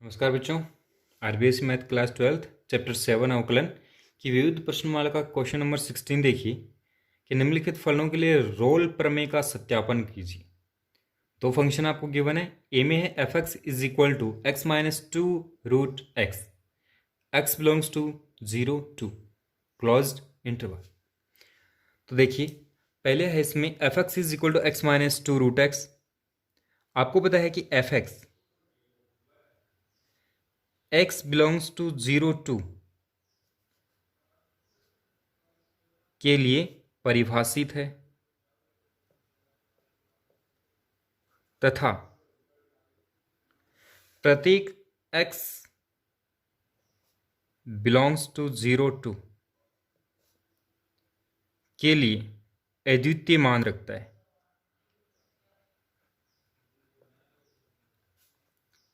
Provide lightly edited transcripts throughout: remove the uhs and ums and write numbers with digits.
नमस्कार बच्चों। RBSC math class 12 chapter 7 अवकलन की विविध प्रश्नमाला का क्वेश्चन नंबर 16 देखिए कि निम्नलिखित फलनों के लिए रोल प्रमेय का सत्यापन कीजिए। दो फंक्शन आपको गिवन है। ए में है F x is equal to x minus two root X, X belongs to 0 2 closed interval. तो देखिए पहले है इसमें F x is equal to x minus two root X. आपको पता है कि F X x belongs to 0 2 के लिए परिभाषित है तथा प्रत्येक x belongs to 0 2 के लिए अद्वितीय मान रखता है।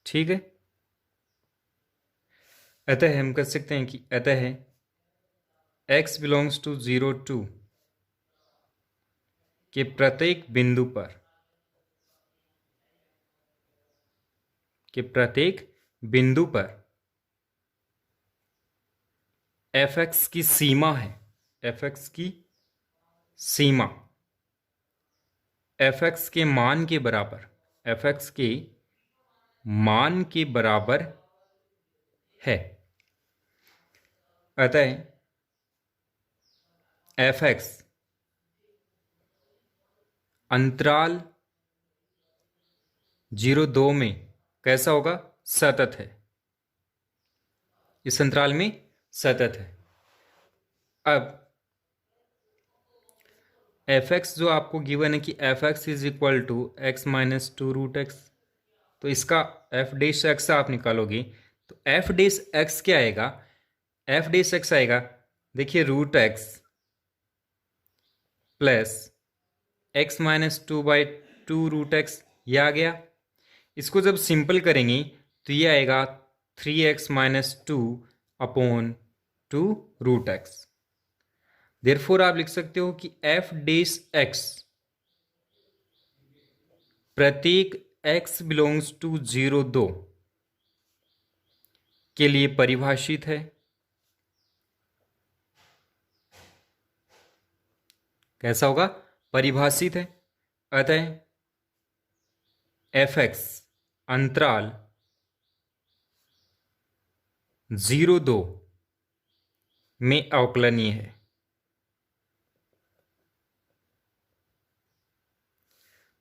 ठीक है, अतः हम कह सकते हैं कि अतः x belongs to 0 2 के प्रत्येक बिंदु पर एफ एक्स की सीमा है, एफ एक्स की सीमा एफ एक्स के मान के बराबर, एफ एक्स के मान के बराबर है। अतः एफ एक्स अंतराल 0 2 में कैसा होगा? सतत है, इस अंतराल में सतत है। अब एफ एक्स जो आपको गिवन है कि F x is equal to x minus two root X, तो इसका एफ डैश एक्स आप निकालोगे तो एफ डैश एक्स क्या आएगा? एफ डैश एक्स आएगा, देखिए root X plus x minus two by two root X, यह आ गया। इसको जब सिंपल करेंगे तो ये आएगा 3x minus two upon two root X. Therefore आप लिख सकते हो कि एफ डैश एक्स प्रत्येक x बिलोंग्स टू 0 2 के लिए परिभाषित है। कैसा होगा? परिभाषित है। अतः एफ एक्स अंतराल 0 2 में अवकलनीय है।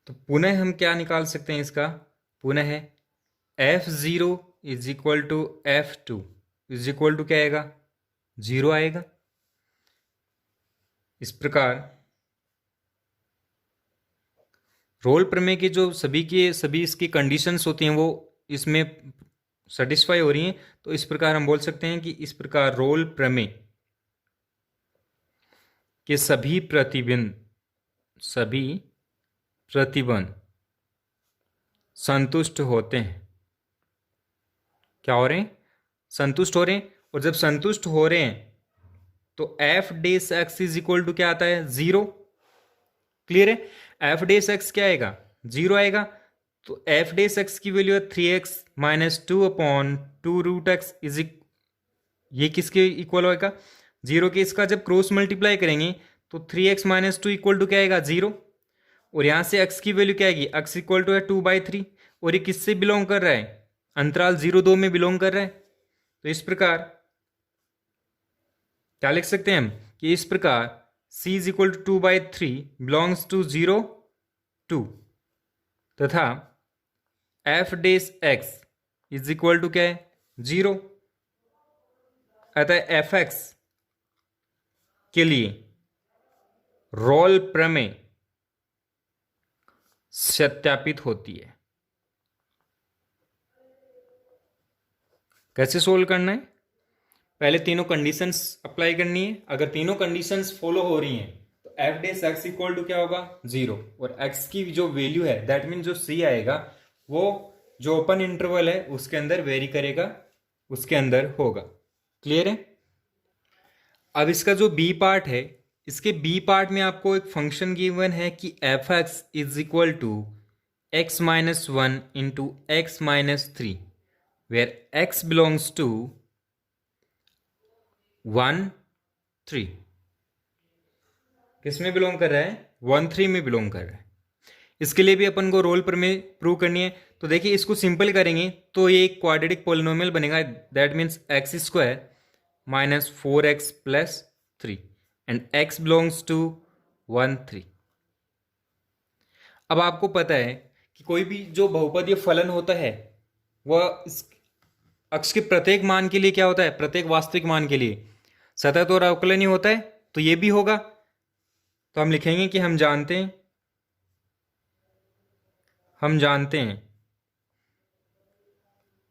तो पुनः हम क्या निकाल सकते हैं इसका? पुनः f0 is equal to f2 is equal to क्या आएगा? 0 आएगा। इस प्रकार रोल प्रमेय के जो सभी इसकी कंडीशंस होती हैं वो इसमें सेटिस्फाई हो रही हैं। तो इस प्रकार हम बोल सकते हैं कि इस प्रकार रोल प्रमेय के सभी प्रतिबंध संतुष्ट होते हैं। क्या हो रहे हैं? संतुष्ट हो रहे हैं। और जब संतुष्ट हो रहे हैं तो f dash x is equal to क्या आता है? 0। क्लियर है? एफ डैश एक्स क्या आएगा? 0 आएगा। तो एफ डैश एक्स की वैल्यू है 3x minus two upon two root x is, ये किसके इक्वल होगा? 0 के। इसका जब क्रॉस मल्टीप्लाई करेंगे तो 3x minus two equal to क्या आएगा? 0। और यहां से x की वैल्यू क्या आएगी? x इक्वल टू है 2/3। और ये किससे बिलोंग कर रहा है? अंतराल 0 2 में बिलोंग कर रहा है। तो इस प्रकार क्या लिख सकते हैं हम कि इस प्रकार c is equal to 2/3 belongs to 0 2 तथा f dash x is equal to क्या है? 0। अतः एफ एक्स के लिए रोल प्रमेय सत्यापित होती है। कैसे सोल्व करना है? पहले तीनों कंडीशंस अप्लाई करनी है। अगर तीनों कंडीशंस फॉलो हो रही हैं तो f dash x equal to क्या होगा? 0। और एक्स की जो वैल्यू है दैट मीन जो सी आएगा वो जो ओपन इंटरवल है उसके अंदर वेरी करेगा, उसके अंदर होगा। क्लियर है? अब इसका जो बी पार्ट है, इसके बी पार्ट में आपको एक फंक्शन गिवन है कि F x is equal to x minus one into x minus three where x belongs to 1 3। किस में बिलोंग कर रहा है? 1 3 में बिलोंग कर रहा है। इसके लिए भी अपन को रोल प्रमेय प्रूव करनी है। तो देखिए इसको सिंपल करेंगे तो ये एक क्वाड्रेटिक पोलिनोमियल बनेगा, that means x square minus 4x plus 3 and x belongs to 1 3। अब आपको पता है कि कोई भी जो बहुपदीय फलन होता है वह इस अक्ष के प्रत्येक मान के लिए क्या होता है? प्रत्येक वास्तविक मान के लिए सतत और अवकलनीय होता है। तो ये भी होगा। तो हम लिखेंगे कि हम जानते हैं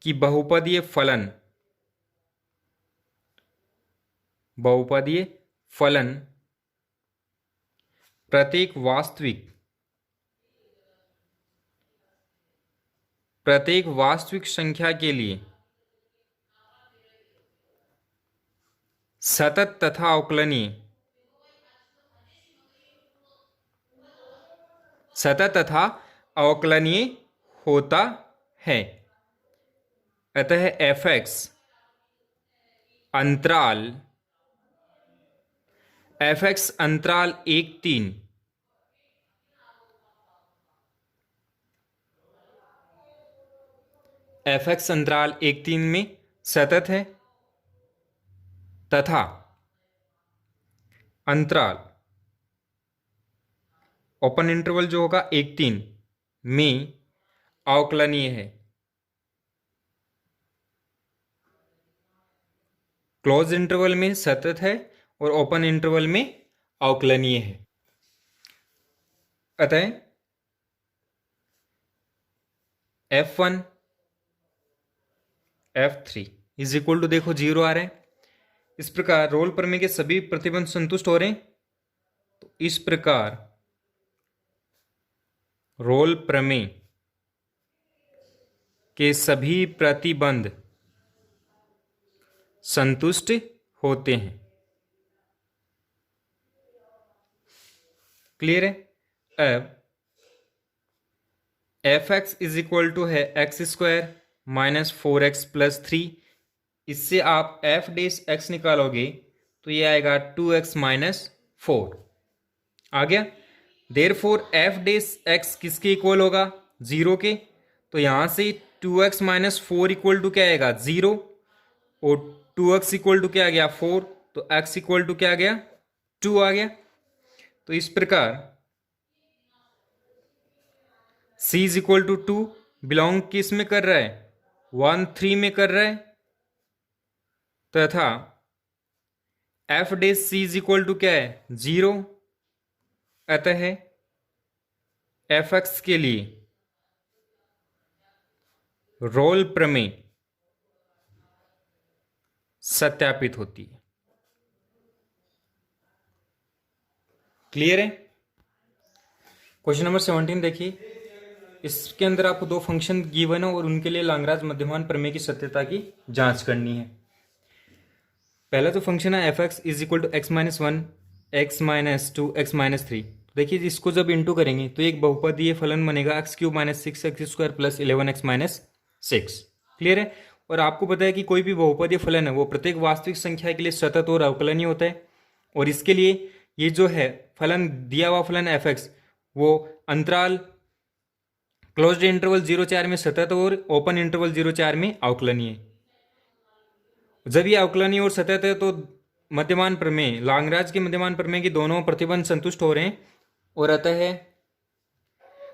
कि बहुपदीय फलन प्रत्येक वास्तविक संख्या के लिए सतत तथा अवकलनीय होता है। अतः fx अंतराल 1 3 में सतत है तथा अंतराल ओपन इंटरवल जो होगा 1 3 में अवकलनीय है। क्लोज इंटरवल में सतत है और ओपन इंटरवल में अवकलनीय है। अतः f1 f3 is equal to, देखो 0 आ रहा है। इस प्रकार रोल प्रमेय के सभी प्रतिबंध संतुष्ट हो रहे हैं। तो इस प्रकार रोल प्रमेय के सभी प्रतिबंध संतुष्ट होते हैं। क्लियर है? अब fx इज इक्वल टू है x square minus 4x plus 3। इससे आप f डेस x निकालोगे तो ये आएगा 2x माइनस 4 आ गया। देयरफॉर f डेस x किसके इक्वल होगा? 0 के। तो यहां से 2x माइनस 4 इक्वल टू क्या आएगा? 0 और 2x इक्वल टू क्या आ गया? 4। तो x इक्वल टू क्या आ गया? 2 आ गया। तो इस प्रकार c is equal to 2 belong किस में कर रहा है? 1 3 में कर रहा है तथा f dash c is equal to क्या है? 0। अतः fx के लिए रोल प्रमेय सत्यापित होती है। क्लियर है? क्वेश्चन नंबर 17 देखिए। इसके अंदर आपको दो फंक्शन गिवन है और उनके लिए लांगराज मध्यमान प्रमेय की सत्यता की जांच करनी है। पहला तो फंक्शन है f(x) is equal to x minus 1 x minus 2 x minus 3। देखिए इसको जब इंटू करेंगे तो एक बहुपदीय फलन बनेगा x cube minus 6x square plus 11x minus 6। Clear है? और आपको पता है कि कोई भी बहुपदीय फलन है वो प्रत्येक वास्तविक संख्या के लिए सतत और अवकलनीय होता है। और इसके लिए ये जो है फलन, दिया हुआ फलन f(x) वो अंतराल क्लोज्ड इंटरवल 0-4 में सतत और ओपन इंटरवल 0-4 में अवकलनीय। जब ये अवकलनीय और सतत है तो मध्यमान प्रमेय, लांगराज के मध्यमान प्रमेय की दोनों प्रतिबंध संतुष्ट हो रहे हैं। और अतः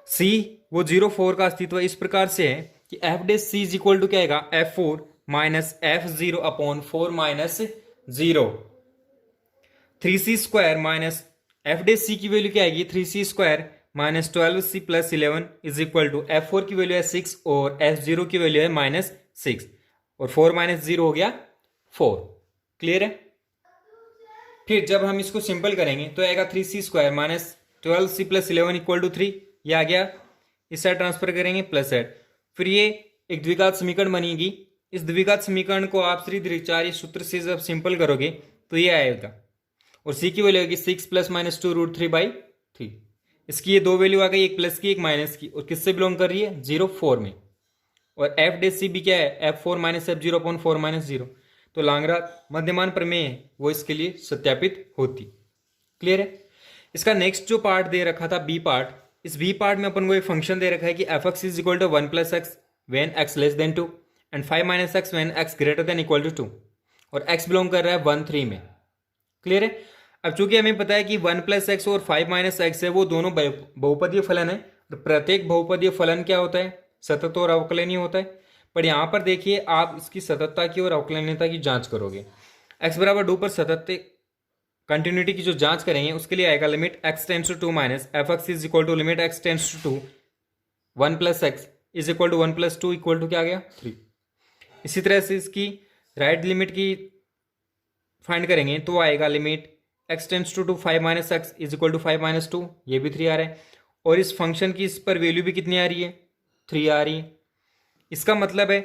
c वो 0 4 का अस्तित्व इस प्रकार से है कि f dash c is equal to क्या आएगा? f4 minus f0 upon 4 minus 0। 3c square minus f dash c की वैल्यू क्या आएगी? 3c square minus 12c plus 11 is equal to f4 की वैल्यू है 6 और f0 की वैल्यू है माइनस 6 और 4 माइनस 0 हो गया 4। क्लियर है? फिर जब हम इसको सिंपल करेंगे तो आएगा 3c square minus 12c plus 11 equal to 3। ये आ गया। इस साइड ट्रांसफर करेंगे प्लस साइड। फिर ये एक द्विघात समीकरण बनेगी। इस द्विघात समीकरण को आप श्री द्विचार्य सूत्र से जब सिंपल करोगे तो ये आएगा और c की वैल्यू होगी 6 प्लस माइनस 2 रूट 3/3। इसकी ये दो वैल्यू आ गई, एक प्लस की एक माइनस की, और किससे बिलोंग कर रही है? 0 4 में। और एफ डे सी भी क्या है, F four minus F zero upon four minus zero. तो लाग्रांज मध्यमान प्रमेय है वो इसके लिए सत्यापित होती। क्लियर है। इसका नेक्स्ट जो पार्ट दे रखा था बी पार्ट, इस बी पार्ट में अपन को एक फंक्शन दे रखा है कि F x is equal to one plus x when x less than two and five minus x when x greater than equal to two, और एक्स बिलोंग कर रहा है 1 3 में। क्लियर है। अब चूंकि हमें पता है कि 1 प्लस एक्स और 5 माइनस एक्स है वो दोनों बहुपदीय फलन है, और प्रत्येक बहुपदीय फलन क्या होता है, सतत और अवकलनीय होता है। पर यहां पर देखिए आप इसकी सततता की और अवकलनीयता की जांच करोगे, एक्स बराबर 2 पर सतत कंटिन्यूटी की जो जांच करेंगे उसके लिए आएगा limit x tends to 2 minus f x is equal to limit x tends to 2 1 plus x is equal to 1 plus 2 equal to क्या आ गया 3। इसी तरह से इसकी राइट लिमिट की फाइंड करेंगे तो आएगा limit x tends to 5 minus x is equal to 5 minus 2, ये भी 3 आ रहा है, और इस फंक्शन की इस पर वैल्यू भी कितनी आ रही है, 3 आ रही है। इसका मतलब है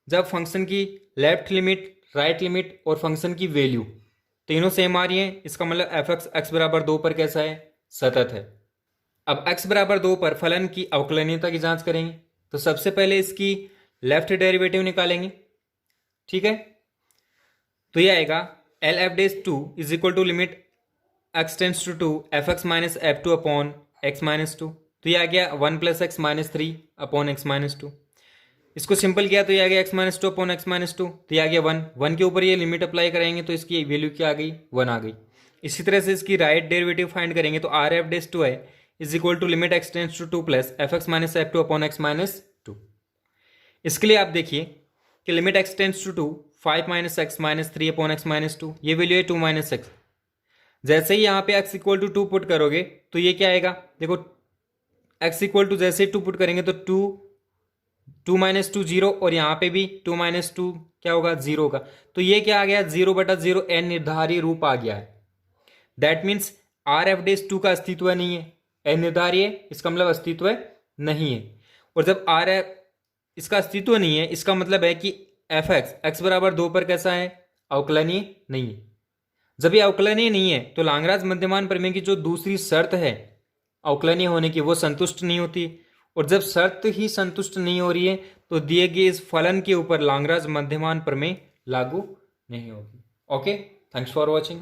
जब फंक्शन की लेफ्ट लिमिट, राइट लिमिट और फंक्शन की वैल्यू तीनों सेम आ रही है, इसका मतलब एफ एक्स एक्स बराबर 2 पर कैसा है, सतत है। अब एक्स बराबर 2 पर फलन की अवकलनीयता की जांच करेंगे, तो सबसे पहले इसकी लेफ्ट डेरिवेटिव निकालेंगे। ठीक है, तो ये आएगा L f dash 2 is equal to limit x tends to 2 f x minus f 2 upon x minus 2, तो ये आ गया 1 plus x minus 3 upon x minus 2। इसको सिंपल किया तो ये आ गया x minus 2 upon x minus 2, तो ये आ गया 1 के ऊपर ये लिमिट अप्लाई कराएंगे तो इसकी वैल्यू क्या आ गई, 1 आ गई। इसी तरह से इसकी राइट डेरिवेटिव फाइंड करेंगे तो आर एफ डेज 2 है is equal to limit x tends to 2 plus f x minus f 2 upon x minus 2। इसके लिए आप देखिए कि limit x tends to 2 5 minus x minus 3 upon x minus 2, ये value है 2 माइनस एक्स। जैसे ही यहाँ पे एक्स इक्वल टू 2 पुट करोगे तो ये क्या आएगा, देखो एक्स इक्वल टू जैसे ही 2 पुट करेंगे तो 2 माइनस 2 जीरो, और यहाँ पे भी 2 माइनस 2 क्या होगा, 0 होगा। तो ये क्या आ गया, 0/0 n निर्धारी रूप आ गया है। That means R F dash 2 का अस्तित्व नहीं है, n निर्धारी है, इसका मतलब अस्तित्व नहीं है। और जब आर एफ इसका अस्तित्व नहीं है, इसका मतलब है कि एफ एक्स एक्स बराबर 2 पर कैसा है, अवकलनीय नहीं है। जब ये अवकलनीय नहीं है तो लाग्रांज मध्यमान प्रमेय की जो दूसरी शर्त है अवकलनीय होने की वो संतुष्ट नहीं होती, और जब शर्त ही संतुष्ट नहीं हो रही है तो दिए गए इस फलन के ऊपर लाग्रांज मध्यमान प्रमेय लागू नहीं होगी। Okay, thanks for watching.